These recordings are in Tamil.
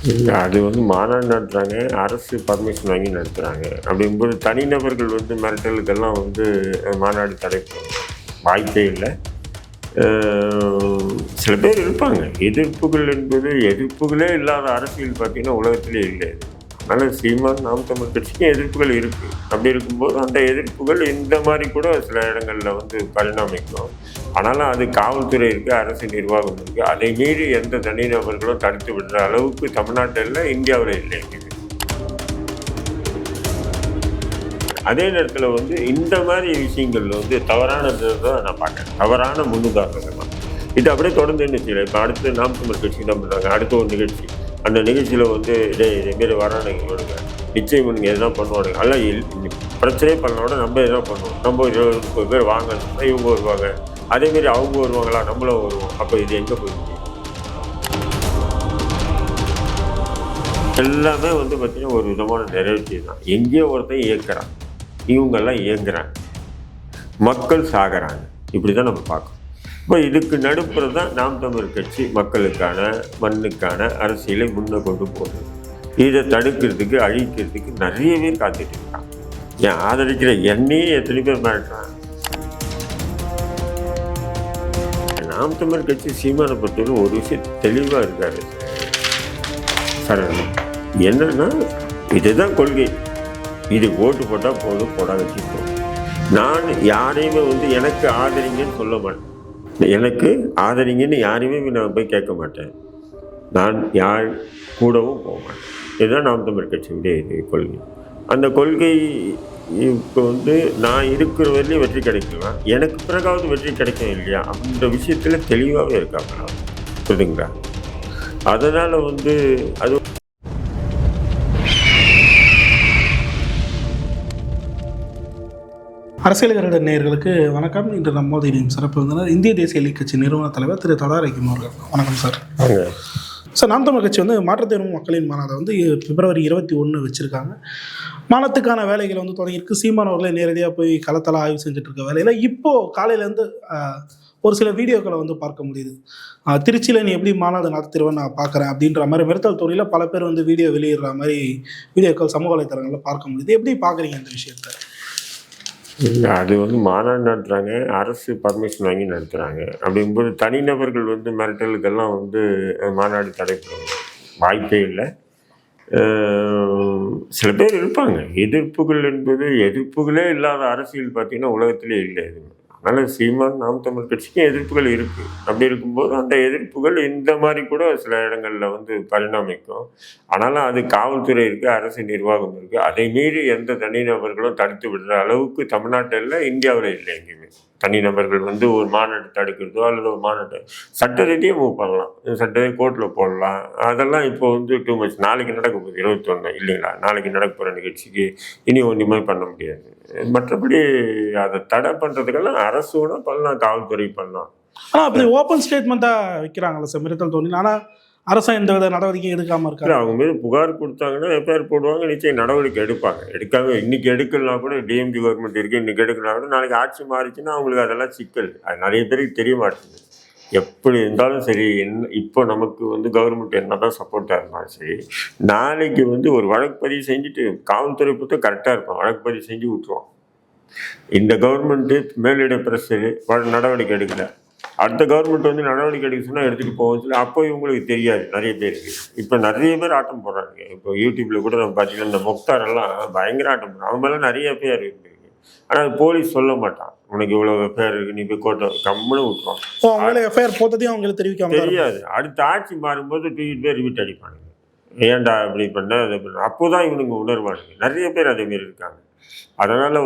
இல்லை, அது மாநாடு நடத்துகிறாங்க, அரசு பர்மிஷன் வாங்கி நடத்துகிறாங்க. அப்படிங்கும்போது தனிநபர்கள் மிரட்டலுக்கெல்லாம் மாநாடு தடைப்படும் வாய்ப்பே இல்லை. சில பேர் இருப்பாங்க. எதிர்ப்புகள் என்பது எதிர்ப்புகளே இல்லாத அரசியல் பார்த்தீங்கன்னா உலகத்திலே இல்லை. அதனால் சீமான் நாம் தமிழ் கட்சிக்கும் எதிர்ப்புகள் இருக்குது. அப்படி இருக்கும்போது அந்த எதிர்ப்புகள் இந்த மாதிரி கூட சில இடங்களில் பரிணாமிக்கும். ஆனாலும் அது காவல்துறை இருக்குது, அரசு நிர்வாகம் இருக்குது. அதை மீறி எந்த தனிநபர்களும் தடுத்து விடுற அளவுக்கு தமிழ்நாட்டில் இந்தியாவில் இல்லை. அதே நேரத்தில் இந்த மாதிரி விஷயங்கள் தவறானது தான் நான் பார்க்குறேன். தவறான முன்னுதாரணங்கள் தான் இது. அப்படியே தொடர்ந்து என்ன செய்யலை. இப்போ அடுத்து நாம் தமிழ் கட்சி என்ன பண்ணுறாங்க, அடுத்த ஒரு நிகழ்ச்சி, அந்த நிகழ்ச்சியில் இதேமாரி வரானுங்க இவனுங்க, நிச்சயம் இவனுங்க எதனா பண்ணுவானுங்க. எல்லாம் பிரச்சனையே பண்ணோட நம்ம எதனா பண்ணுவோம். நம்ம 20-30 பேர் வாங்கணும்னா இவங்க வருவாங்க, அதேமாரி அவங்க வருவாங்களா, நம்மளும் வருவோம். அப்போ இது எங்கே போயிடுச்சு? எல்லாமே பார்த்திங்கன்னா ஒரு விதமான நிறைவேற்றி தான். எங்கேயோ ஒருத்தன் இயக்குறான், இவங்கெல்லாம் இயங்குறாங்க, மக்கள் சாகிறாங்க. இப்படி தான் நம்ம பார்க்கணும். இப்போ இதுக்கு நடுப்புற தான் நாம் தமிழ் கட்சி மக்களுக்கான மண்ணுக்கான அரசியலை முன்னே கொண்டு போகுது. இதை தடுக்கிறதுக்கு அழிக்கிறதுக்கு நிறைய பேர் காத்துட்டு இருக்காங்க. ஏன் ஆதரிக்கிற என்னையே எத்தனை பேர் மிரட்டுறாங்க. நாம் தமிழ் கட்சி சீமானை பொறுத்தவரை ஒரு விஷயம் தெளிவாக இருக்காரு சார். என்னன்னா இதுதான் கொள்கை, இது ஓட்டு போட்டால் போதும், போடா வச்சுப்போம். நான் யாரையுமே எனக்கு ஆதரிங்கன்னு சொல்ல மாட்டேன். எனக்கு ஆதரிங்கன்னு யாரையுமே நான் போய் கேட்க மாட்டேன். நான் யார் கூடவும் போக மாட்டேன். இதுதான் நாம் தமிழ் கட்சியுடைய கொள்கை. அந்த கொள்கை இப்போ நான் இருக்கிற வரையிலும் வெற்றி கிடைக்கலாம், எனக்கு பிறகாவது வெற்றி கிடைக்கும் இல்லையா அப்படின்ற விஷயத்தில் தெளிவாகவே இருக்காங்க. புரியுதுங்களா? அதனால் அது அரசியல் நேயர்களுக்கு வணக்கம். இன்று நம்மோது சிறப்பு விருந்தினர் இந்திய தேசிய லீக் கட்சி நிறுவன தலைவர் திரு தடா ரஹீம் அவர்கள். வணக்கம் சார். சார், நாம் தமிழ் கட்சி மாற்றத்தை விரும்பும் மக்களின் மாநாட்டை பிப்ரவரி 21 வச்சுருக்காங்க. மாநாட்டுக்கான வேலைகள் தொடங்கியிருக்கு. சீமான் அவர்களே நேரடியாக போய் களத்தல ஆய்வு செஞ்சுட்டு இருக்க வேலையில் இப்போது காலையிலேருந்து ஒரு சில வீடியோக்களை பார்க்க முடியுது. திருச்சியில் நீ எப்படி மாநாடு நடத்திடுவேன் நான் பார்க்குறேன் அப்படின்ற மாதிரி மிரட்டல் துறையில் பல பேர் வீடியோ வெளியிடுற மாதிரி வீடியோக்கள் சமூக வலைத்தளங்களில் பார்க்க முடியுது. எப்படி பார்க்குறீங்க இந்த விஷயத்தை? இல்லை, அது மாநாடு நடத்துகிறாங்க, அரசு பர்மிஷன் வாங்கி நடத்துகிறாங்க. அப்படிங்கும்போது தனிநபர்கள் மிரட்டலுக்கெல்லாம் மாநாடு தடைப்படும் வாய்ப்பே இல்லை. சில பேர் இருப்பாங்க. எதிர்ப்புகள் என்பது எதிர்ப்புகளே இல்லாத அரசியல் பார்த்திங்கன்னா உலகத்திலே இல்லை. அதனால் சீமான் நாம் தமிழ் கட்சிக்கும் எதிர்ப்புகள் இருக்குது. அப்படி இருக்கும்போது அந்த எதிர்ப்புகள் இந்த மாதிரி கூட சில இடங்களில் பரிணாமிக்கும். ஆனாலும் அது காவல்துறை இருக்குது, அரசு நிர்வாகம் இருக்குது. அதை மீறி எந்த தனிநபர்களும் தடுத்து விடுற அளவுக்கு தமிழ்நாட்டில் இந்தியாவில் இல்லை. எங்கேயுமே தனிநபர்கள் ஒரு மாநாடு தடுக்கிறதோ அல்லது ஒரு மாநாட்டை சட்ட ரீதியாக மூவ் பண்ணலாம், சட்ட கோர்ட்டில் போடலாம். அதெல்லாம் இப்போ டூ மச். நாளைக்கு நடக்க போகுது 21 இல்லைங்களா? நாளைக்கு நடக்க போகிற நிகழ்ச்சிக்கு இனி ஒன்றுமே பண்ண முடியாது. மற்றபடி அதை தடை பண்ணுறதுக்கெல்லாம் அரசோட பண்ணலாம், காவல்துறை பண்ணலாம். ஆனால் அப்படி ஓப்பன் ஸ்டேட்மெண்ட்டாக வைக்கிறாங்களா சார் மிரட்டல் தோணி? ஆனால் அரசு எந்த வித நடவடிக்கையும் எடுக்காமல் இருக்காங்க. அவங்க மீது புகார் கொடுத்தாங்கன்னா எஃப்ஐஆர் போடுவாங்க, நிச்சயம் நடவடிக்கை எடுப்பாங்க. எடுக்காம இன்றைக்கி எடுக்கலாம் கூட, டிஎம்கே கவர்மெண்ட் இருக்குது, இன்றைக்கி எடுக்கலாம் கூட, நாளைக்கு ஆட்சி மாறிச்சுன்னா அவங்களுக்கு அதெல்லாம் சிக்கல். அது நிறைய பேருக்கு தெரிய மாட்டேங்குது. எப்படி இருந்தாலும் சரி, இப்போ நமக்கு கவர்மெண்ட் என்ன தான் சப்போர்ட்டாக இருந்தாலும் சரி, நாளைக்கு ஒரு வழக்கு பதிவு செஞ்சுட்டு காவல்துறை பொறுத்த கரெக்டாக இருக்கும், வழக்கு பதிவு செஞ்சு விட்டுருவோம். இந்த கவர்மெண்ட்டு மேலிட ப்ரெஷரு நடவடிக்கை எடுக்கலை, அடுத்த கவர்மெண்ட் நடவடிக்கை எடுக்க சொன்னால் எடுத்துகிட்டு போவோம் சொல்லி அப்போ இவங்களுக்கு தெரியாது நிறைய பேருக்கு. இப்போ நிறைய பேர் ஆட்டம் போடுறாங்க. இப்போ யூடியூப்பில் கூட நம்ம பார்த்தீங்கன்னா இந்த முக்தாரெல்லாம் பயங்கர ஆட்டம் போடுறாங்க. அவங்க மேலே நிறைய பேர் இருக்குது. ஆனால் போலீஸ் சொல்ல மாட்டான், உனக்கு இவ்வளோ எஃப்ஐஆர் இருக்குது, நீ போய் கோட்டை கம்முன்னு விட்டுருவான். அவங்களே எஃப்ஐஆர் போட்டதையும் அவங்களுக்கு தெரியாது. அடுத்த ஆட்சி மாறும்போது தூக்கிட்டு போய் ரிவிட் அடிப்பானுங்க. ஏன்டா இப்படி பண்ண அதை பண்ண, அப்போ தான் இவனுங்க உணர்வானுங்க. நிறைய பேர் அதேமாரி இருக்காங்க. அதனால்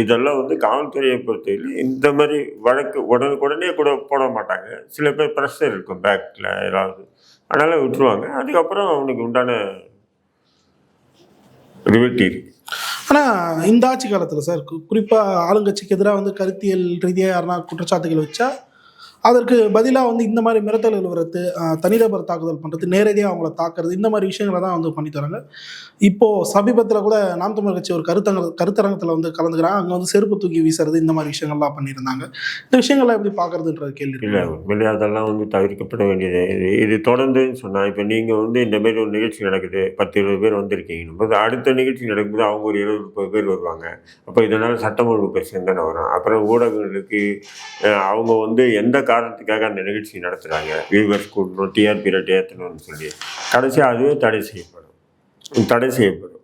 இதெல்லாம் காவல்துறையை பொறுத்தவரையில் இந்த மாதிரி வழக்கு உடனே கூட போட மாட்டாங்க. சில பேர் ப்ரெஷர் இருக்கும் பேக்கில் ஏதாவது, அதனால் விட்டுருவாங்க. அதுக்கப்புறம் அவனுக்கு உண்டான ரிவெட்டி இருக்குது. ஆனால் இந்த ஆட்சி காலத்தில் சார் குறிப்பாக ஆளுங்கட்சிக்கு எதிராக கருத்தியல் ரீதியாக யாருன்னா குற்றச்சாட்டுகள் வச்சா அதற்கு பதிலாக வந்து இந்த மாதிரி மிரட்டல் விழுவுறது, தனிநபர் தாக்குதல் பண்ணுறது, நேரடியாக அவங்கள தாக்குறது, இந்த மாதிரி விஷயங்களை தான் வந்து பண்ணி தராங்க. இப்போது சமீபத்தில் கூட நாம் தமிழர் கட்சி ஒரு கருத்தரங்கத்தில் வந்து கலந்துக்கிறாங்க. அங்கே வந்து செருப்பு தூக்கி வீசுறது, இந்த மாதிரி விஷயங்கள்லாம் பண்ணியிருந்தாங்க. இந்த விஷயங்கள்லாம் எப்படி பார்க்குறதுன்ற கேள்வி இல்லை, இருக்கு. உண்மையிலே அதெல்லாம் வந்து தவிர்க்கப்பட வேண்டியது. இது தொடர்ந்துன்னு சொன்னால், இப்போ நீங்கள் வந்து இந்த மாதிரி ஒரு நிகழ்ச்சி நடக்குது, 10-20 பேர் வந்திருக்கீங்கன்னும் போது, அடுத்த நிகழ்ச்சி நடக்கும்போது அவங்க ஒரு 20-30 பேர் வருவாங்க. அப்போ இதனால் சட்டம் ஒழுங்கு பிரச்சனை தானே வரும். அப்புறம் ஊடகங்களுக்கு அவங்க வந்து எந்த காரணத்துக்காக அந்த நிகழ்ச்சி நடத்துகிறாங்க, வியூவர்ஸ் கூட்டணும், டிஆர்பி ரேட் ஏற்றணும்னு சொல்லி, கடைசியாக அதுவே தடை செய்யப்படும்.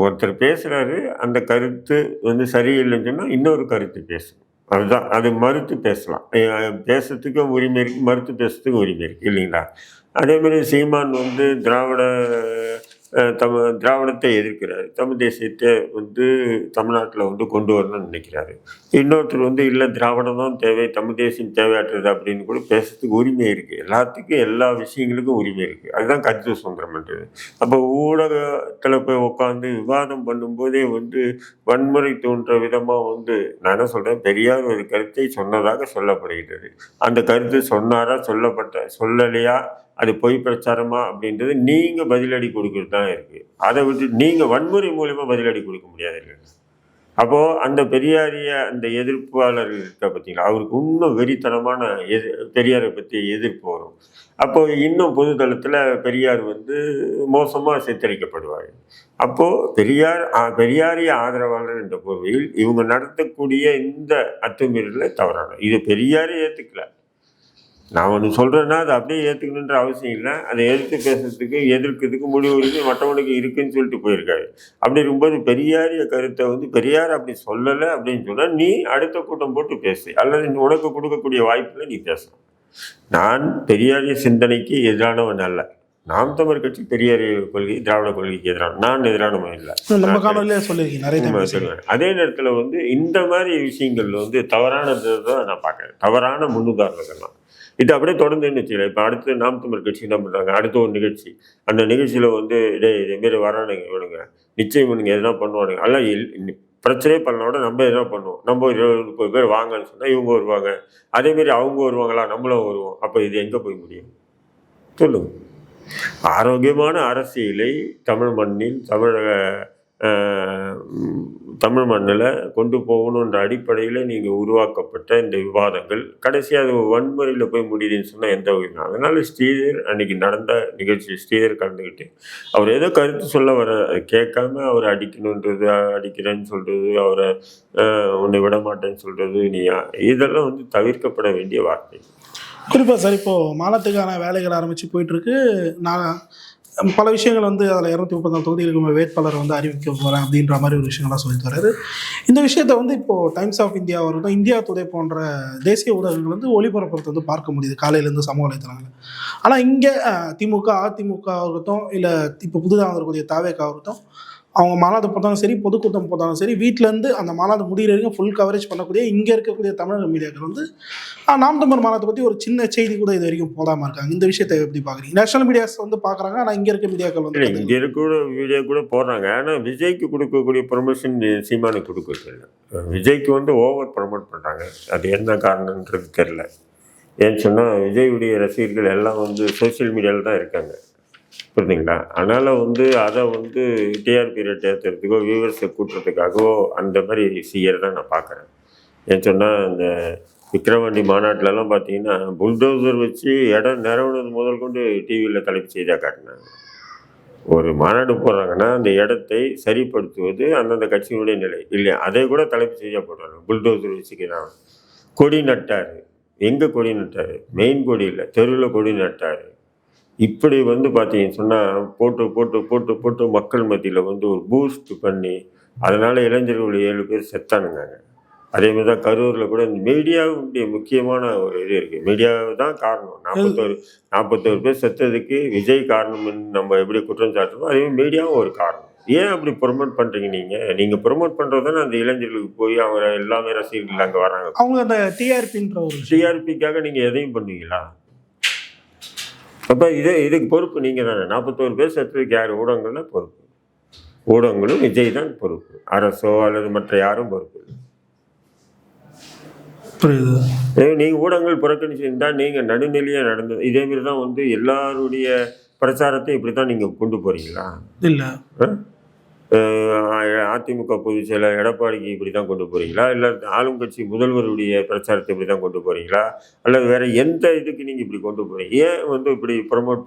ஒருத்தர் பேசுகிறாரு, அந்த கருத்து வந்து சரியில்லைன்னு சொன்னால் இன்னொரு கருத்து பேசணும். அதுதான், அது மறுத்து பேசலாம். பேசுறதுக்கும் உரிமை இருக்குது, மறுத்து பேசுறதுக்கும் உரிமை இருக்குது இல்லைங்களா? அதேமாதிரி சீமான் வந்து திராவிடத்தை எதிர்க்கிறாரு, தமிழ் தேசியத்தை வந்து தமிழ்நாட்டில் வந்து கொண்டு வரணும்னு நினைக்கிறாரு. இன்னொருத்தர் வந்து இல்லை, திராவிடம் தான் தேவை, தமிழ் தேசியம் தேவையாற்றுறது அப்படின்னு கூட பேசுறதுக்கு உரிமை இருக்குது. எல்லாத்துக்கும் எல்லா விஷயங்களுக்கும் உரிமை இருக்குது. அதுதான் கருத்து சுதந்திரம்ன்றது. அப்போ ஊடகத்தில் போய் உட்காந்து விவாதம் பண்ணும்போதே வந்து வன்முறை தோன்ற விதமாக வந்து நான் என்ன சொல்கிறேன், பெரியார் ஒரு கருத்தை சொன்னதாக சொல்லப்படுகிறது. அந்த கருத்து சொன்னாரா, சொல்லலையா, அது பொய் பிரச்சாரமா அப்படின்றது நீங்கள் பதிலடி கொடுக்கறது தான் இருக்குது. அதை விட்டு நீங்கள் வன்முறை மூலமா பதிலடி கொடுக்க முடியாது இல்லைங்க. அப்போது அந்த பெரியாரிய அந்த எதிர்ப்பாளர் இருக்க பார்த்தீங்களா, அவருக்கு இன்னும் வெறித்தனமான பெரியாரை பற்றி எதிர்ப்பு வரும். அப்போது இன்னும் பொதுதளத்தில் பெரியார் வந்து மோசமாக சித்தரிக்கப்படுவார். அப்போது பெரியாரிய ஆதரவாளர் என்ற பொருளில் இவங்க நடத்தக்கூடிய இந்த அத்துமீறலை தவறான, இது பெரியாரே ஏற்றுக்கல. நான் ஒன்று சொல்கிறேன்னா அதை அப்படியே ஏற்றுக்கணுன்ற அவசியம் இல்லை. அதை எதிர்த்து பேசுறதுக்கு எதிர்க்கிறதுக்கு முடிவு உரிமை மற்றவனுக்கு இருக்குன்னு சொல்லிட்டு போயிருக்காரு. அப்படி இருக்கும்போது பெரியாரிய கருத்தை வந்து பெரியார் அப்படி சொல்லலை அப்படின்னு சொன்னால் நீ அடுத்த கூட்டம் போட்டு பேசு, அல்லது உனக்கு கொடுக்கக்கூடிய வாய்ப்பில் நீ பேசலாம். நான் பெரியாரிய சிந்தனைக்கு எதிரானவன் அல்ல. நாம் தமிழர் கட்சி பெரியாரிய கொள்கை, திராவிட கொள்கைக்கு எதிரான, நான் எதிரானவன் இல்லை. நம்ம காணொலியிலே சொல்லியிருக்கீங்க. அதே நேரத்தில் வந்து இந்த மாதிரி விஷயங்கள் வந்து தவறானது தான் நான் பார்க்குறேன், தவறான முன்னுதாரணங்கள்லாம். இது அப்படியே தொடர்ந்துன்னு வச்சுக்கலாம். இப்போ அடுத்து நாம் தமிழர் கட்சி என்ன பண்ணுறாங்க, அடுத்த ஒரு நிகழ்ச்சி, அந்த நிகழ்ச்சியில் வந்து இதேமாரி வரானுங்க இவனுங்க, நிச்சயம் இவனுங்க எதனா பண்ணுவானுங்க, அதெல்லாம் பிரச்சனையே பண்ணோட நம்ம எதனா பண்ணுவோம். நம்ம 20-30 பேர் வாங்கன்னு சொன்னால் இவங்க வருவாங்க, அதேமாரி அவங்க வருவாங்களா, நம்மளும் வருவோம். அப்போ இது எங்கே போய் முடியும் சொல்லுங்க? ஆரோக்கியமான அரசியலை தமிழ் மண்ணில் தமிழ் மண்ணில் கொண்டு போகணுன்ற அடிப்படையில் நீங்கள் உருவாக்கப்பட்ட இந்த விவாதங்கள் கடைசியாக அது வன்முறையில் போய் முடியுதுன்னு சொன்னால் எந்த வகையும். அதனால் ஸ்ரீதர் அன்றைக்கி நடந்த நிகழ்ச்சி ஸ்ரீதர் கலந்துக்கிட்டு அவர் ஏதோ கருத்து சொல்ல வர கேட்காம அவர் அடிக்கிறேன்னு சொல்கிறது, அவரை உன்னை விட மாட்டேன்னு சொல்கிறது, இதெல்லாம் வந்து தவிர்க்கப்பட வேண்டிய வார்த்தை. குறிப்பாக சார், இப்போது மாநிலத்துக்கான வேலைகள் ஆரம்பித்து போயிட்டுருக்கு. நான் பல விஷயங்கள் வந்து அதில் 234 தொகுதிகளுக்கு வேட்பாளர் வந்து அறிவிக்க போகிறேன் அப்படின்ற மாதிரி ஒரு விஷயங்கள்லாம் சொல்லிட்டு வர்றாரு. இந்த விஷயத்தை வந்து இப்போது டைம்ஸ் ஆஃப் இந்தியா இருக்கட்டும், இந்தியா டுடே போன்ற தேசிய ஊடகங்கள் வந்து ஒளிபரப்புறது வந்து பார்க்க முடியுது காலையிலேருந்து சமூக வலைத்தளங்கள். ஆனால் இங்கே திமுக, அதிமுக இருக்கட்டும், இல்லை இப்போ புதுதாக வரக்கூடிய தாவேகா இருக்கட்டும், அவங்க மாநாடு போட்டாலும் சரி, பொதுக்கூட்டம் போட்டாலும் சரி, வீட்டிலேருந்து அந்த மாநாடு முடிகிற வரைக்கும் ஃபுல் கவரேஜ் பண்ணக்கூடிய இங்கே இருக்கக்கூடிய தமிழக மீடியாக்கள் வந்து நாம் தமிழர் மாநாட்டை பற்றி ஒரு சின்ன செய்தி கூட இது வரைக்கும் போடாமல் இருக்காங்க. இந்த விஷயத்தை எப்படி பார்க்குறீங்க? நேஷனல் மீடியாஸ் வந்து பார்க்குறாங்க, ஆனால் இங்கே இருக்க மீடியாக்கள் வந்து இங்கே இருக்க மீடியா கூட போடுறாங்க. ஆனால் விஜய்க்கு கொடுக்கக்கூடிய ப்ரொமோஷன் சீமானுக்கு கொடுக்கல. விஜய்க்கு வந்து ஓவர் ப்ரமோட் பண்ணுறாங்க. அது என்ன காரணன்றது தெரில. ஏன்னு சொன்னால் விஜயுடைய ரசிகர்கள் எல்லாம் வந்து சோசியல் மீடியாவில் தான் இருக்காங்க, புரியுதுங்களா? அதனால் வந்து அதை வந்து டிஆர்பி ரேட் ஏற்றுறதுக்கோ வியூவர்ஸை கூட்டுறதுக்காகவோ அந்த மாதிரி செய்யறதை நான் பார்க்குறேன். ஏன்னு சொன்னால் இந்த விக்ரவாண்டி மாநாட்டிலலாம் பார்த்தீங்கன்னா புல்டோசர் வச்சு இடம் நிறவுனது முதல் கொண்டு டிவியில் தலைப்பு செய்தியாக காட்டினாங்க. ஒரு மாநாடு போடுறாங்கன்னா அந்த இடத்தை சரிப்படுத்துவது அந்தந்த கட்சியினுடைய நிலை இல்லையா, அதை கூட தலைப்பு செய்தியாக போடுறாங்க. புல்டோசர் வச்சுக்கிறாங்க. கொடி நட்டார், எங்கே கொடி நட்டார்? மெயின் கொடி இல்லை, தெருவில் கொடி நட்டார். இப்படி வந்து பார்த்தீங்கன்னு சொன்னால் போட்டு போட்டு போட்டு போட்டு மக்கள் மத்தியில் வந்து ஒரு பூஸ்ட் பண்ணி அதனால் இளைஞர்கள் 7 பேர் செத்தானுங்க. அதேமாதிரி தான் கரூரில் கூட இந்த மீடியாவுடைய முக்கியமான ஒரு இது இருக்குது. மீடியா தான் காரணம். 41 பேர் செத்ததுக்கு விஜய் காரணம்னு நம்ம எப்படி குற்றம் சாட்டுறோமோ அதே மீடியாவும் ஒரு காரணம். ஏன் அப்படி ப்ரொமோட் பண்ணுறீங்க? நீங்கள் ப்ரொமோட் பண்ணுறது தானே அந்த இளைஞர்களுக்கு போய் அவங்க எல்லாமே ரசிகர்கள் அங்கே வராங்க. அவங்க அந்த டிஆர்பிக்காக நீங்கள் எதையும் பண்ணுவீங்களா? அப்போ இதுக்கு பொறுப்பு நீங்கள் தானே. 41 பேர் செத்துறதுக்கு யார்? ஊடகங்கள்ல பொறுப்பு. ஊடகங்களும் விஜய் தான் பொறுப்பு, அரசோ அல்லது மற்ற யாரும் பொறுப்பு இல்லை. புரியுது. நீங்கள் ஊடகங்கள் புறக்கணிச்சிருந்தா நீங்கள் நடுநிலையாக நடந்தது இதேமாரி தான் வந்து எல்லாருடைய பிரச்சாரத்தை இப்படி தான் நீங்கள் கொண்டு போகிறீங்களா? இல்லை. அதிமுக பொதுச் செயலர் எடப்பாடிக்கு இப்படி தான் கொண்டு போகிறீங்களா? இல்லை ஆளும் கட்சி முதல்வருடைய பிரச்சாரத்தை இப்படி தான் கொண்டு போகிறீங்களா? அல்லது வேறு எந்த இதுக்கு நீங்கள் இப்படி கொண்டு போகிறீங்க? ஏன் வந்து இப்படி ப்ரமோட்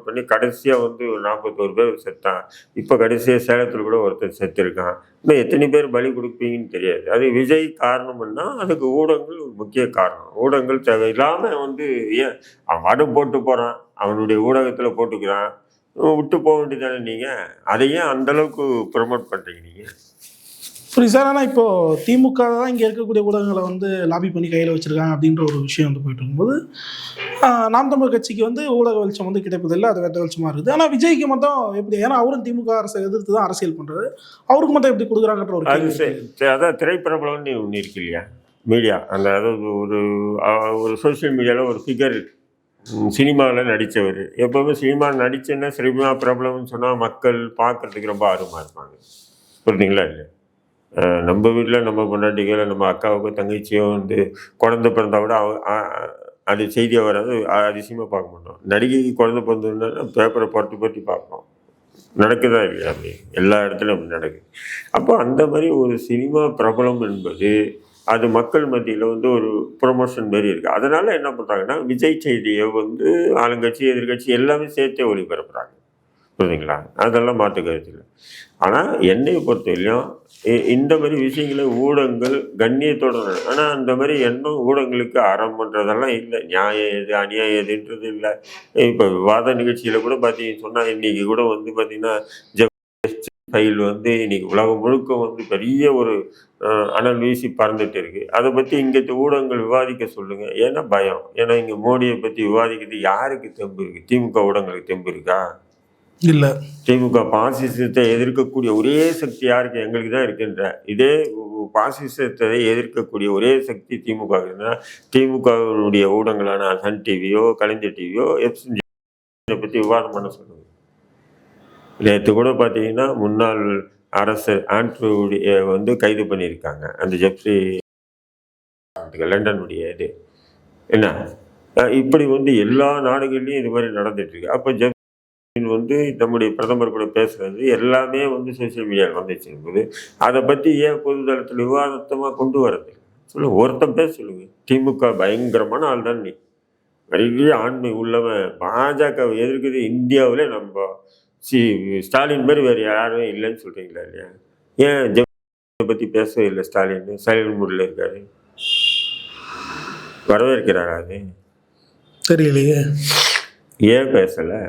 பண்ணி கடைசியாக வந்து ஒரு 41 பேர் செத்தான். இப்போ கடைசியாக சேலத்தில் கூட ஒருத்தர் செத்துருக்கான். இன்னும் எத்தனை பேர் பலி கொடுப்பீங்கன்னு தெரியாது. அது விஜய் காரணம்னா அதுக்கு ஊடகங்கள் ஒரு முக்கிய காரணம். ஊடகங்கள் தேவையில்லாமல் வந்து ஏன் அவன் வாட்டும் போட்டு போகிறான், அவனுடைய ஊடகத்தில் போட்டுக்கிறான், விட்டு போக வேண்டியதானே நீங்கள்? அதை ஏன் அந்தளவுக்கு ப்ரமோட் பண்ணுறீங்க நீங்கள்? புரியுது சார். ஆனால் இப்போது திமுக தான் இங்கே இருக்கக்கூடிய ஊடகங்களை வந்து லாபி பண்ணி கையில் வச்சுருக்காங்க அப்படின்ற ஒரு விஷயம் வந்து போயிட்டு இருக்கும்போது நாம் தமிழர் கட்சிக்கு வந்து ஊடக வெளிச்சம் வந்து கிடைப்பதில்லை, அது வெட்ட வெளிச்சமாக இருக்குது. ஆனால் விஜய்க்கு மட்டும் எப்படி? ஏன்னா அவரும் திமுக அரசை எதிர்த்து தான் அரசியல் பண்ணுறாரு, அவருக்கு மட்டும் எப்படி கொடுக்குறாங்கன்ற ஒரு அதான் திரைப்பிரபலம்னு ஒன்று இருக்கு இல்லையா, மீடியா. அந்த அதாவது ஒரு சோஷியல் மீடியாவில் ஒரு ஃபிகர் சினிமாவில் நடித்தவர். எப்போவுமே சினிமாவில் நடித்தேன்னா சினிமா பிரபலம்னு சொன்னால் மக்கள் பார்க்குறதுக்கு ரொம்ப ஆர்வமாக இருப்பாங்க. புரியுதுங்களா? இல்லை நம்ம வீட்டில் நம்ம பொண்டாட்டிகளோ நம்ம அக்காவுக்கோ தங்கச்சியோ வந்து குழந்தை பிறந்தா கூட அது செய்தியாக வராது, அதிசயமாக பார்க்க மாட்டோம். நடிகைக்கு குழந்தை பிறந்ததுன்னா பேப்பரை புரட்டி பார்ப்போம். நடக்குதா இல்லையா? அப்படி எல்லா இடத்துலையும் அப்படி நடக்குது. அப்போ அந்த மாதிரி ஒரு சினிமா பிரபலம் என்பது அது மக்கள் மத்தியில் வந்து ஒரு ப்ரொமோஷன் மாரி இருக்குது. அதனால் என்ன பண்ணுறாங்கன்னா விஜய் செய்தியை வந்து ஆளுங்கட்சி எதிர்கட்சி எல்லாமே சேர்த்தே ஒளிபரப்புகிறாங்க. புரியுதுங்களா? அதெல்லாம் மாற்று கருத்து இல்லை. ஆனால் என்னை பொறுத்தவரையிலும் இந்த மாதிரி விஷயங்களை ஊடகங்கள் கண்ணியத்தோடு ஆனால் அந்த மாதிரி எண்ணம் ஊடகங்களுக்கு அறம் பண்ணுறதெல்லாம் இல்லை. நியாயம் எது அநியாயம் எதுன்றது இல்லை. இப்போ விவாத நிகழ்ச்சியில் கூட பார்த்தீங்கன்னு சொன்னால் இன்றைக்கி கூட வந்து பார்த்திங்கன்னா ஃபைல் வந்து இன்றைக்கி உலகம் முழுக்க வந்து பெரிய ஒரு அனல் வீசி பறந்துட்டு இருக்குது. அதை பற்றி இங்கே ஊடகங்கள் விவாதிக்க சொல்லுங்கள். ஏன்னா பயம். ஏன்னா இங்கே மோடியை பற்றி விவாதிக்கிறது யாருக்கு தெம்பு இருக்குது? திமுக ஊடகங்களுக்கு தெம்பு இருக்கா? இல்லை. திமுக பாசிசத்தை எதிர்க்கக்கூடிய ஒரே சக்தி யாருக்கு? எங்களுக்கு தான் இருக்கின்ற. இதே பாசிசத்தை எதிர்க்கக்கூடிய ஒரே சக்தி திமுக இருக்குன்னா திமுகவினுடைய ஊடகங்களான சன் டிவியோ கலைஞர் டிவியோ இதை பற்றி விவாதம் பண்ண சொல்லுங்கள். நேற்று கூட பார்த்தீங்கன்னா முன்னாள் அரசர் ஆண்ட்ரூடைய வந்து கைது பண்ணியிருக்காங்க. அந்த ஜெப்ரி லண்டனுடைய இது என்ன இப்படி வந்து எல்லா நாடுகள்லையும் இது மாதிரி நடந்துட்டுருக்கு. அப்போ வந்து நம்முடைய பிரதமர் கூட பேசுறது எல்லாமே வந்து சோசியல் மீடியாவில் வந்துச்சுங்கும்போது அதை பற்றி ஏன் பொதுதளத்தில் விவாதத்தமாக கொண்டு வரது சொல்லுங்க. ஒருத்தன் பேச சொல்லுங்க. திமுக பயங்கரமான ஆள் தான். நீ நிறைய ஆண்மை உள்ளவன். பாஜகவை எதிர்க்குது இந்தியாவிலே நம்ம ஸ்டாலின் மாதிரி வேறு யாருமே இல்லைன்னு சொல்கிறீங்களா இல்லையா? ஏன் ஜெப்ரியை பற்றி பேசவே இல்லை? ஸ்டாலின் மூடில் இருக்காரு. வரவேற்கிறாரா? அது தெரியலையே. ஏன் பேசலை?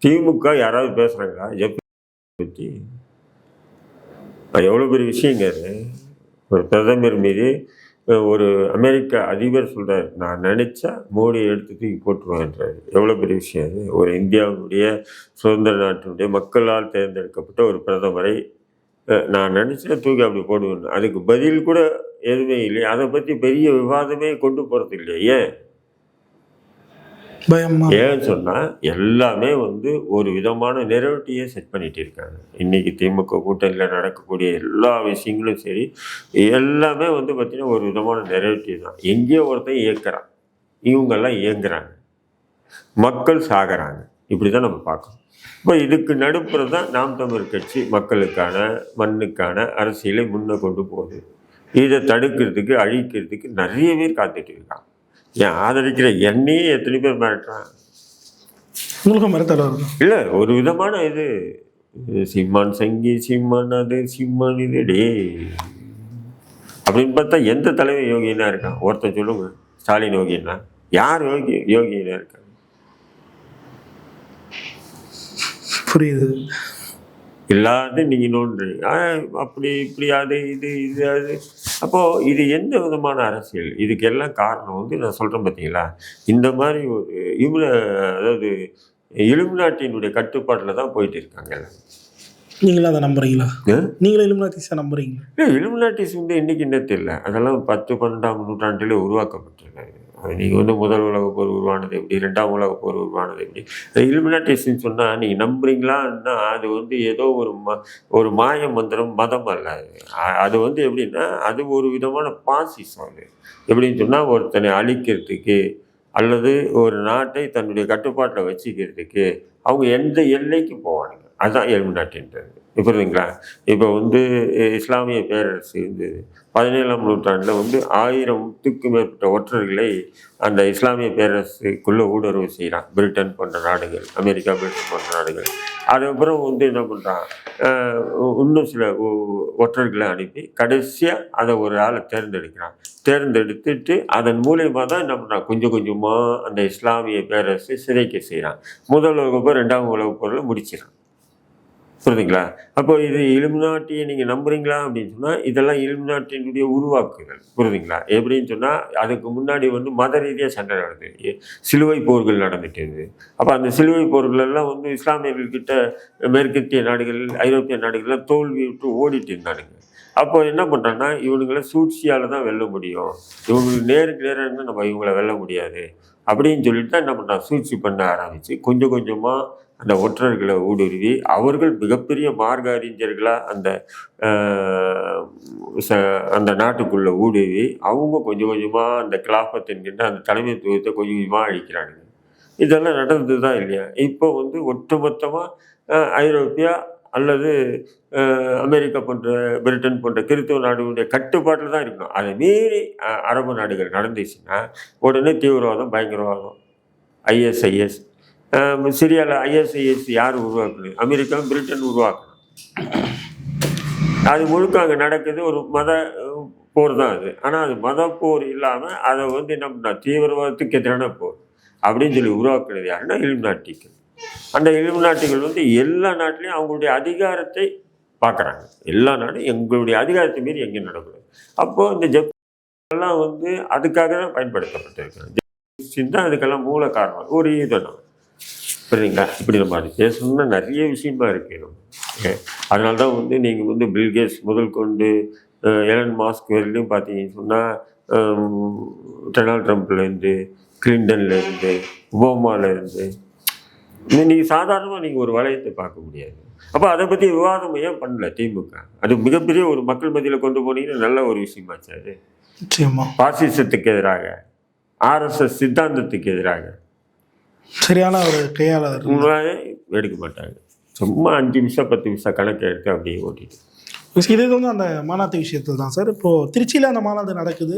திமுக யாராவது பேசுகிறாங்களா ஜெப்ரி பற்றி? எவ்வளோ பெரிய விஷயங்க அது. ஒரு பிரதமர் மீது ஒரு அமெரிக்க அதிபர் சொல்கிறார், நான் நினச்சா மோடியை எடுத்து தூக்கி போட்டுருவேன்றார். எவ்வளோ பெரிய விஷயம் அது. ஒரு இந்தியாவுடைய சுதந்திர நாட்டினுடைய மக்களால் தேர்ந்தெடுக்கப்பட்ட ஒரு பிரதமரை நான் நினச்சா தூக்கி அப்படி போடுவேன். அதுக்கு பதில் கூட எதுவுமே இல்லை. அதை பற்றி பெரிய விவாதமே கொண்டு போகிறது இல்லையா? ஏன் ஏன்னு சொன்னால் எல்லாமே வந்து ஒரு விதமான நெரேட்டிவை செட் பண்ணிட்டு இருக்காங்க. இன்றைக்கி திமுக கூட்டணியில் நடக்கக்கூடிய எல்லா விஷயங்களும் சரி எல்லாமே வந்து பார்த்திங்கன்னா ஒரு விதமான நெரேட்டிவ் தான். எங்கேயோ ஒருத்தன் இயக்குறான், இவங்கெல்லாம் இயங்குறாங்க, மக்கள் சாகிறாங்க. இப்படி தான் நம்ம பார்க்கணும். இப்போ இதுக்கு நடுப்புற தான் நாம் தமிழர் கட்சி மக்களுக்கான மண்ணுக்கான அரசியலை முன்னே கொண்டு போகுது. இதை தடுக்கிறதுக்கு அழிக்கிறதுக்கு நிறைய பேர் காத்துட்டு இருக்காங்க. ஏன் ஆதரிக்கிற என்னையே எத்தனை பேர் மிரட்டுறான்? உங்களுக்கு மிரட்டல இல்லை, ஒரு விதமான இது சிம்மான் சங்கி சிம்மான் அது சிம்மான் இது டே அப்படின்னு பார்த்தா எந்த தலைவர் யோகியனா இருக்கான்? ஒருத்தன் சொல்லுங்க. ஸ்டாலின் யோகியனா? யார் யோகியனா இருக்காங்க? புரியுது. எல்லாத்தையும் நீங்கள் நோண்டுறீங்க. அப்படி இப்படி அது இது இது அது. அப்போது இது எந்த விதமான அரசியல்? இதுக்கெல்லாம் காரணம் வந்து நான் சொல்கிறேன் பார்த்தீங்களா, இந்த மாதிரி ஒரு அதாவது இலுமினாட்டியினுடைய கட்டுப்பாட்டில் தான் போயிட்டு இருக்காங்க. நீங்களும் அதை நம்புறீங்களா? நீங்களும் இலுமினாட்டிஸை நம்புறீங்களா? இல்லை, இலுமினாட்டிஸ் வந்து இன்றைக்கி என்ன தெரியல. அதெல்லாம் 10-12ஆம் நூற்றாண்டிலே உருவாக்கப்பட்டிருக்காங்க. நீங்கள் வந்து முதல் உலகப் போர் உருவானது எப்படி, 2ஆம் உலகப் போர் உருவானது எப்படி, இலுமினாட்டிஸ்ன்னு சொன்னால் நீங்கள் நம்புறீங்களான்னா அது வந்து ஏதோ ஒரு மாய மந்திரம், மதம் அல்ல அது. அது வந்து எப்படின்னா அது ஒரு விதமான பாசிசம். அது எப்படின்னு சொன்னால் ஒருத்தனை அழிக்கிறதுக்கு அல்லது ஒரு நாட்டை தன்னுடைய கட்டுப்பாட்டில் வச்சுக்கிறதுக்கு அவங்க எந்த எல்லைக்கு போவானுங்க. அதுதான் இலுமினாட்டின்றது. புரியுதுங்களா? இப்போ வந்து இஸ்லாமிய பேரரசு வந்து 17ஆம் நூற்றாண்டில் வந்து 1000க்கும் மேற்பட்ட ஒற்றர்களை அந்த இஸ்லாமிய பேரரசுக்குள்ளே ஊடுருவு செய்கிறான். பிரிட்டன் போன்ற நாடுகள், அமெரிக்கா, பிரிட்டன் போன்ற நாடுகள். அதுக்கப்புறம் வந்து என்ன பண்ணுறான், இன்னும் சில ஒற்றர்களை அனுப்பி கடைசியாக அதை ஒரு ஆளை தேர்ந்தெடுக்கிறான். தேர்ந்தெடுத்துட்டு அதன் மூலயமா தான் என்ன பண்ணுறான், கொஞ்சம் கொஞ்சமாக அந்த இஸ்லாமிய பேரரசை சிதைக்க செய்கிறான். முதல் உலகப் போர், 2ஆம் உலகப் போரில் முடிச்சிடறான். புரியுதுங்களா? அப்போ இது இலுமினாட்டியை நீங்கள் நம்புறீங்களா அப்படின்னு சொன்னால் இதெல்லாம் இலுமினாட்டியினுடைய உருவாக்குகள். புரியுதுங்களா? எப்படின்னு சொன்னால் அதுக்கு முன்னாடி வந்து மத ரீதியாக சண்டை நடந்தது, சிலுவை போர்கள் நடந்துட்டு இருந்தது. அப்போ அந்த சிலுவை போர்கள் எல்லாம் வந்து இஸ்லாமியர்கள்கிட்ட மேற்கத்திய நாடுகள், ஐரோப்பிய நாடுகள்லாம் தோல்வி விட்டு ஓடிட்டு இருந்தானுங்க. அப்போ என்ன பண்ணுறாங்கன்னா இவனுங்களை சூழ்ச்சியால் தான் வெல்ல முடியும், இவங்களுக்கு நேருக்கு நேராக இருந்தால் நம்ம இவங்களை வெல்ல முடியாது அப்படின்னு சொல்லிட்டு தான் என்ன பண்ணுறான், சூழ்ச்சி பண்ண ஆரம்பித்து கொஞ்சம் கொஞ்சமாக அந்த ஒற்றர்களை ஊடுருவி அவர்கள் மிகப்பெரிய மார்க்க அறிஞர்களாக அந்த நாட்டுக்குள்ளே ஊடுருவி அவங்க கொஞ்சம் கொஞ்சமாக அந்த கிலாஃபத் என்கின்ற அந்த தலைமைத்துவத்தை கொஞ்சம் கொஞ்சமாக அழிக்கிறானுங்க. இதெல்லாம் நடந்தது தான் இல்லையா? இப்போ வந்து ஒட்டுமொத்தமாக ஐரோப்பியா அல்லது அமெரிக்கா போன்ற, பிரிட்டன் போன்ற கிறிஸ்தவ நாடுகளுடைய கட்டுப்பாட்டில் தான் இருக்கணும். அதை மீறி அரபு நாடுகள் நடந்துச்சுன்னா உடனே தீவிரவாதம், பயங்கரவாதம், ஐஎஸ்ஐஎஸ். சிரியாவில் ஐஎஸ்ஐஎஸ் யார் உருவாக்குது? அமெரிக்கா, பிரிட்டன் உருவாக்கணும். அது முழுக்க அங்கே நடக்குது ஒரு மத போர் தான் அது. ஆனால் அது மத போர் இல்லாமல் அதை வந்து என்ன பண்ணா, தீவிரவாதத்துக்கு எதிரான போர் அப்படின்னு சொல்லி உருவாக்குறது யாருன்னா இலுமினாட்டிகள். அந்த இலுமினாட்டிகள் வந்து எல்லா நாட்டிலையும் அவங்களுடைய அதிகாரத்தை பார்க்குறாங்க. எல்லா நாடும் எங்களுடைய அதிகாரத்தை மீறி எங்கேயும் நடக்கூடாது. அப்போது இந்த ஜப்பான்லாம் வந்து அதுக்காக தான் பயன்படுத்தப்பட்டிருக்காங்க. ஜப்பான் தான் அதுக்கெல்லாம் மூல காரணம். ஒரு இதுதான். புரியுதுங்களா? இப்படி நம்ம அது பேசணும்னா நிறைய விஷயமா இருக்குது. அதனால தான் வந்து நீங்கள் வந்து பில்கேட்ஸ் முதல் கொண்டு எலன் மாஸ்க் வரையிலையும் பார்த்தீங்கன்னு சொன்னால், டொனால்ட் ட்ரம்ப்லேருந்து, கிளின்டன்லேருந்து, ஒபாமாலேருந்து நீங்கள் சாதாரணமாக நீங்கள் ஒரு வளையத்தை பார்க்க முடியாது. அப்போ அதை பற்றி விவாதம் ஏன் பண்ணல திமுக? அது மிகப்பெரிய ஒரு மக்கள் மத்தியில் கொண்டு போனீங்கன்னா நல்ல ஒரு விஷயமாச்சு. அது பாசிசத்துக்கு எதிராக, ஆர்எஸ்எஸ் சித்தாந்தத்துக்கு எதிராக சரியான ஒரு கையாளர் எடுக்க மாட்டாங்க. சும்மா 5 நிமிஷம் 10 நிமிஷம் கணக்கு எடுத்து அப்படியே ஓட்டிட்டு. இது வந்து அந்த மாநாட்டு விஷயத்தில் தான் சார். இப்போது திருச்சியில் அந்த மாநாடு நடக்குது,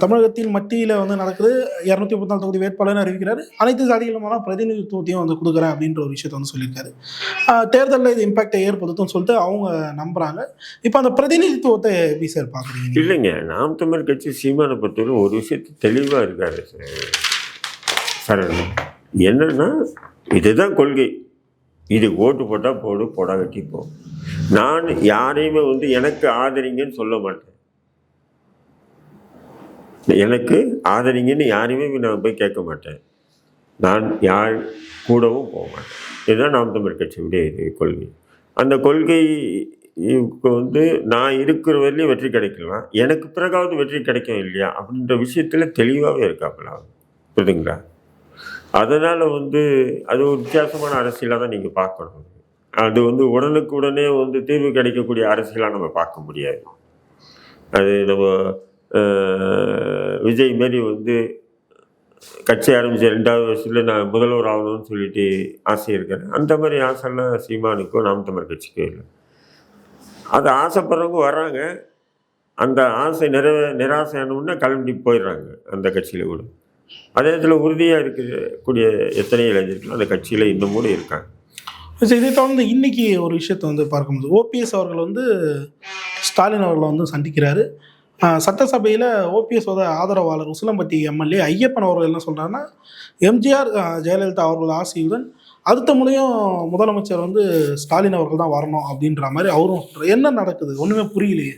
தமிழகத்தின் மத்தியில் வந்து நடக்குது. 234 தொகுதி வேட்பாளர்னு அறிவிக்கிறாரு. அனைத்து சாதிகளுமான பிரதிநிதித்துவத்தையும் வந்து கொடுக்குறேன் அப்படின்ற ஒரு விஷயத்த வந்து சொல்லியிருக்காரு. தேர்தலில் இது இம்பாக்டை ஏற்படுத்தும்னு சொல்லிட்டு அவங்க நம்புகிறாங்க. இப்போ அந்த பிரதிநிதித்துவத்தை எப்படி சார் பார்க்குறீங்க? இல்லைங்க, நாம் தமிழ் கட்சி சீமானை பொறுத்தவரை ஒரு விஷயத்து தெளிவாக இருக்காரு சார். என்னன்னா இதுதான் கொள்கை, இது ஓட்டு போட்டால் போடு, போடா வெட்டி போ. நான் யாரையுமே வந்து எனக்கு ஆதரிங்கன்னு சொல்ல மாட்டேன். எனக்கு ஆதரிங்கன்னு யாரையுமே நான் போய் கேட்க மாட்டேன். நான் யார் கூடவும் போக மாட்டேன். இதுதான் நாம் தமிழ் கட்சியுடைய இது கொள்கை. அந்த கொள்கை வந்து நான் இருக்கிற வரையிலையும் வெற்றி கிடைக்கலாம், எனக்கு பிறகாவது வெற்றி கிடைக்கும் இல்லையா அப்படின்ற விஷயத்தில் தெளிவாகவே இருக்காங்களா. புரியுதுங்களா? அதனால் வந்து அது ஒரு வித்தியாசமான அரசியலாக தான் நீங்கள் பார்க்கணும். அது வந்து உடனுக்கு உடனே வந்து தீர்வு கிடைக்கக்கூடிய அரசியலாக நம்ம பார்க்க முடியாது. அது நம்ம விஜய் மாரி வந்து கட்சி ஆரம்பித்த 2வது வருஷத்தில் நான் முதல்வர் ஆகணும்னு சொல்லிட்டு ஆசை இருக்கிறேன். அந்த மாதிரி ஆசைலாம் சீமானுக்கும் நாம் தமிழ் கட்சிக்கும் இல்லை. அது ஆசைப்படுறவங்க வர்றாங்க, அந்த ஆசை நிராசையானவுடனே கிளம்பி போயிடுறாங்க அந்த கட்சியில் கூட. அதே இதில் உறுதியாக இருக்கக்கூடிய எத்தனை இளைஞர்கள் அந்த கட்சியில் இன்னும் கூட இருக்காங்க. இதை தொடர்ந்து இன்னைக்கு ஒரு விஷயத்தை வந்து பார்க்கும்போது ஓபிஎஸ் அவர்கள் வந்து ஸ்டாலின் அவர்களை வந்து சந்திக்கிறாரு. சட்டசபையில் ஓபிஎஸோட ஆதரவாளர் உசிலம்பட்டி எம்எல்ஏ ஐயப்பன் அவர்கள் என்ன சொல்கிறாருன்னா, எம்ஜிஆர் ஜெயலலிதா அவர்கள் ஆசையுடன் அடுத்த முறையும் முதலமைச்சர் வந்து ஸ்டாலின் அவர்கள் தான் வரணும் அப்படின்ற மாதிரி அவரும் சொல்கிறார். என்ன நடக்குது ஒன்றுமே புரியலையே.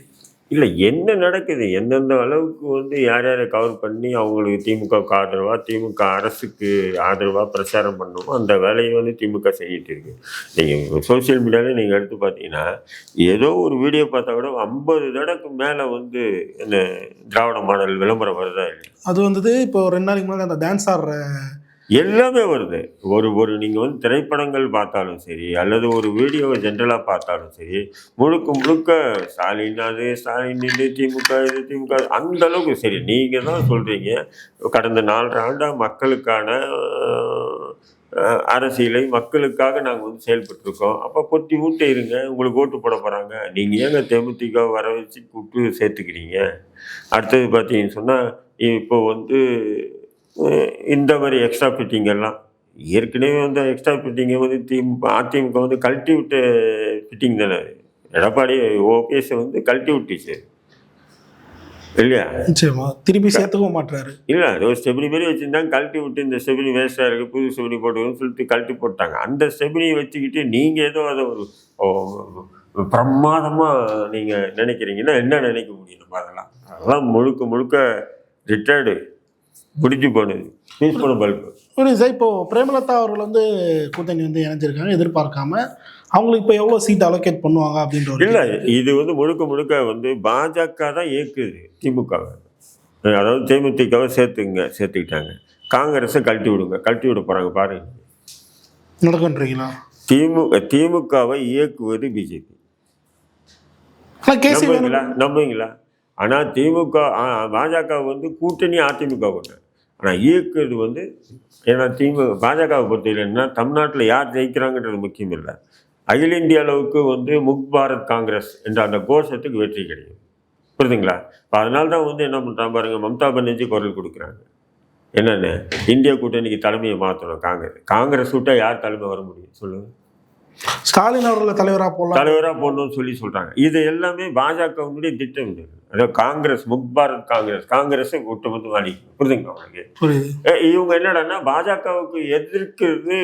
இல்லை என்ன நடக்குது, எந்தெந்த அளவுக்கு வந்து யார் யாரை கவர் பண்ணி அவங்களுக்கு திமுகவுக்கு ஆதரவாக, திமுக அரசுக்கு ஆதரவாக பிரச்சாரம் பண்ணணுமோ அந்த வேலையை வந்து திமுக செய்யிட்டு இருக்கு. நீங்கள் சோசியல் மீடியாவில் நீங்கள் எடுத்து பார்த்தீங்கன்னா, ஏதோ ஒரு வீடியோ பார்த்தா கூட 50 தடவைக்கு மேலே வந்து இந்த திராவிட மாடல் விளம்பரம் வருதா இல்லையா? அது வந்தது இப்போ 2 நாளைக்கு முன்னாடி அந்த டான்ஸ் ஆடுற எல்லாமே வருது. ஒரு நீங்கள் வந்து திரைப்படங்கள் பார்த்தாலும் சரி, அல்லது ஒரு வீடியோவை ஜென்ரலாக பார்த்தாலும் சரி, முழுக்க முழுக்க ஸ்டாலின் அது, ஸ்டாலின் இது, திமுக இது, திமுக அந்த அளவுக்கு. சரி, நீங்கள் தான் சொல்கிறீங்க கடந்த 4 ஆண்டாக மக்களுக்கான அரசியலை மக்களுக்காக நாங்கள் வந்து செயல்பட்டுருக்கோம். அப்போ கொட்டி மூட்டை இருங்க, உங்களுக்கு ஓட்டு போட போகிறாங்க. நீங்கள் ஏங்க தேமுதிக வர வச்சு கூப்பிட்டு சேர்த்துக்கிறீங்க? அடுத்தது பார்த்தீங்கன்னு சொன்னால், இப்போ வந்து இந்த மாதிரி எக்ஸ்ட்ரா ஃபிட்டிங் எல்லாம் ஏற்கனவே வந்து எக்ஸ்ட்ரா ஃபிட்டிங்கை வந்து அதிமுக வந்து கழட்டி விட்ட ஃபிட்டிங் தானே. எடப்பாடி ஓபிஎஸ் வந்து கழட்டி விட்டுச்சு இல்லையா? நிச்சயமா திருப்பி சேர்த்துக்கவும் மாட்டுறாரு. இல்லை, அது ஒரு ஸ்டெபினி மாதிரி வச்சுருந்தாங்க, கழட்டி விட்டு இந்த ஸ்டெபினி வேஸ்ட்டாக இருக்குது, புது ஸ்டெபினி போட்டுக்கணும்னு சொல்லிட்டு கழட்டி போட்டாங்க. அந்த ஸ்டெபினியை வச்சுக்கிட்டு நீங்கள் ஏதோ அதை ஒரு பிரமாதமாக நீங்கள் நினைக்கிறீங்கன்னா என்ன நினைக்க முடியும்? நம்ம அதெல்லாம் முழுக்க முழுக்க ரிட்டையர்டு, முடிஞ்சு போனது, யூஸ் பண்ண பல்பு. புரியுது சார். இப்போ பிரேமலதா அவர்கள் வந்து கூட்டணி வந்து இணைஞ்சிருக்காங்க, எதிர்பார்க்காம அவங்களுக்கு இப்போ எவ்வளோ சீட் அலோகேட் பண்ணுவாங்க அப்படின்ற ஒரு இல்லை, இது வந்து முழுக்க முழுக்க வந்து பாஜக தான் இயக்குது திமுகவை. அதாவது தேமுதிகவை சேர்த்துக்கிட்டாங்க, காங்கிரஸை கழட்டி விட போகிறாங்க பாருங்க. நடக்குன்றீங்களா? திமுகவை இயக்குவது பிஜேபி. நம்புவீங்களா? ஆனால் பாஜக வந்து கூட்டணி அதிமுக ஒன்று, ஆனால் இயக்குறது வந்து, ஏன்னா பாஜகவை பொறுத்தவரை என்ன, தமிழ்நாட்டில் யார் ஜெயிக்கிறாங்கன்றது முக்கியம் இல்லை, அகில இந்திய அளவுக்கு வந்து முக் பாரத் காங்கிரஸ் என்ற அந்த கோஷத்துக்கு வெற்றி கிடைக்கும். புரியுதுங்களா? இப்போ அதனால தான் வந்து என்ன பண்ணுறாங்க பாருங்கள், மம்தா பானர்ஜி குரல் கொடுக்குறாங்க. என்னென்ன, இந்திய கூட்டணிக்கு தலைமையை மாற்றணும், காங்கிரஸ் விட்டால் யார் தலைமை வர முடியும் சொல்லுங்கள்? ஸ்டாலின் அவர்களை தலைவராக போடணும்னு சொல்கிறாங்க. இது எல்லாமே பாஜகவுடைய திட்டம். அதாவது காங்கிரஸ், முக் பாரத் காங்கிரஸை ஒட்டுமொத்தம் அழிக்கணும். புரியுதுங்களா உங்களுக்கு? இவங்க என்னடான்னா பாஜகவுக்கு எதிர்க்கிறது,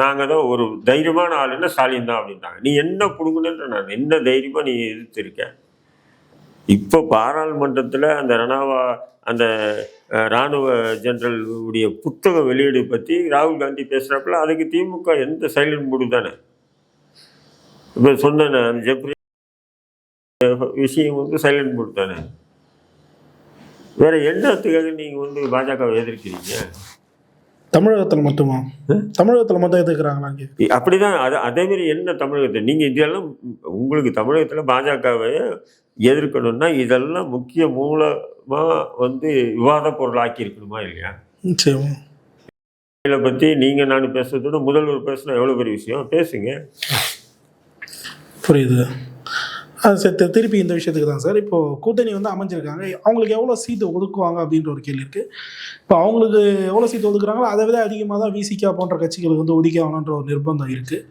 நாங்கள் தான் ஒரு தைரியமான ஆளுன்னா ஸ்டாலின் தான் அப்படின்றாங்க. நீ என்ன கொடுங்கன்ற, நான் என்ன தைரியமாக நீ எதிர்த்திருக்க? இப்போ பாராளுமன்றத்தில் அந்த இராணுவ ஜெனரல் உடைய புத்தக வெளியீடு பற்றி ராகுல் காந்தி பேசுகிறப்பல அதுக்கு திமுக எந்த சைலண்ட் மூடு தானே. இப்போ சொன்ன அந்த ஜெப்ரி விஷயம் வந்து சைலண்ட் மூடு தானே. வேற என்னத்துக்காக நீங்கள் வந்து பாஜகவை எதிர்க்கிறீங்க? தமிழகத்தில் மட்டுமா? தமிழகத்தில் மட்டும் எதிர்க்கிறாங்களா? அப்படிதான். அதேமாரி என்ன தமிழகத்தில் நீங்கள் இதெல்லாம் உங்களுக்கு தமிழகத்தில் பாஜகவை எதிர்க்கணும்னா இதெல்லாம் முக்கிய மூலமாக வந்து விவாத பொருளாக்கி இருக்கணுமா இல்லையா? இதை பற்றி நீங்கள் நான் பேசுறதோட முதல்வர் பேசினா எவ்வளோ பெரிய விஷயம், பேசுங்க. புரியுது. அது சரி, திருப்பி இந்த விஷயத்துக்கு தான் சார். இப்போது கூட்டணி வந்து அமைஞ்சிருக்காங்க, அவங்களுக்கு எவ்வளோ சீட்டு ஒதுக்குவாங்க அப்படின்ற ஒரு கேள்வி இருக்குது. இப்போ அவங்களுக்கு எவ்வளோ சீட்டு ஒதுக்குறாங்களோ அதை விட அதிகமாக தான் விசிகா போன்ற கட்சிகளுக்கு வந்து ஒதுக்கணுன்ற ஒரு நிர்பந்தம் இருக்குது.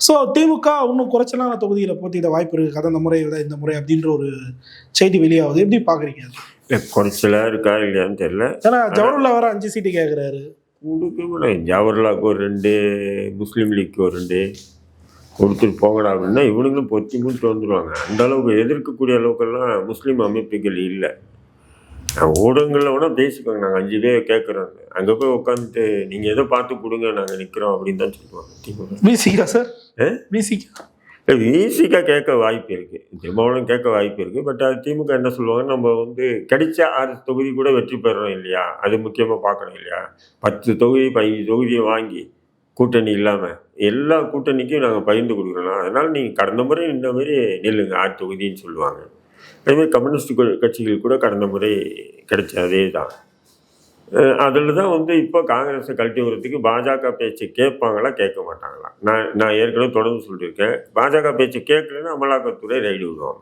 ஸோ திமுக இன்னும் குறைச்சலான தொகுதியில் போட்டியிட வாய்ப்பு இருக்குது, கடந்த முறை விட இந்த முறை அப்படின்ற ஒரு செய்தி வெளியாகுது. எப்படி பார்க்குறீங்க? குறைச்சலாக இருக்கா இல்லையான்னு தெரியல. ஏன்னா ஜவஹர்லா வேறு 5 சீட்டு கேட்குறாரு. ஜவஹர்லாவுக்கு ஒரு 2, முஸ்லீம் லீக்கு ஒரு 2 கொடுத்துட்டு போங்கடா அப்படின்னா இவனுங்களும் பொத்தி மூட்டு வந்துடுவாங்க. அந்த அளவுக்கு எதிர்க்கக்கூடிய அளவுக்கெல்லாம் முஸ்லீம் அமைப்புகள் இல்லை. ஊடகங்களில் கூட பேசிக்கோங்க, நாங்கள் 5 பேர் கேட்குறோம், அங்கே போய் உட்காந்துட்டு நீங்கள் எதோ பார்த்து கொடுங்க, நாங்கள் நிற்கிறோம் அப்படின்னு தான் சொல்லுவாங்க. விசிகா சார், விசிகா கேட்க வாய்ப்பு இருக்குது, திருமாவளவன் கேட்க வாய்ப்பு இருக்குது. பட் அது திமுக என்ன சொல்லுவாங்க, நம்ம வந்து கிடைச்ச 6 தொகுதி கூட வெற்றி பெறோம் இல்லையா, அது முக்கியமாக பார்க்கணும் இல்லையா. 10 தொகுதி 15 தொகுதியை வாங்கி கூட்டணி இல்லாமல் எல்லா கூட்டணிக்கும் நாங்கள் பகிர்ந்து கொடுக்குறோம், அதனால் நீங்கள் கடந்த முறை இந்த மாதிரி நில்லுங்க 6 தொகுதின்னு சொல்லுவாங்க. அதேமாதிரி கம்யூனிஸ்ட் கட்சிகள் கூட கடந்த முறை கிடைச்ச அதே தான். அதில் தான் வந்து இப்போ காங்கிரஸை கழட்டி வரத்துக்கு பாஜக பேச்சு கேட்பாங்களா கேட்க மாட்டாங்களா? நான் ஏற்கனவே தொடர்ந்து சொல்லியிருக்கேன், பாஜக பேச்சு கேட்கலன்னா அமலாக்கத்துறை ரைடு விடுவாங்க.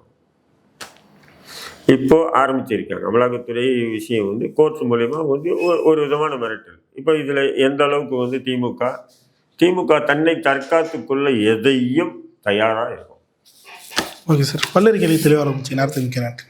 இப்போது ஆரம்பிச்சிருக்காங்க அமலாக்கத்துறை விஷயம் வந்து கோர்ட்ஸ் மூலயமா வந்து ஒரு விதமான மிரட்டல். இப்போ இதில் எந்த அளவுக்கு வந்து திமுக தன்னை தற்காத்து கொள்ள எதையும் தயாராக இருக்கும். ஓகே சார், பல்லறிக்கை தெளிவாக ஆரம்பிச்சு நேரத்துக்கு நன்றி.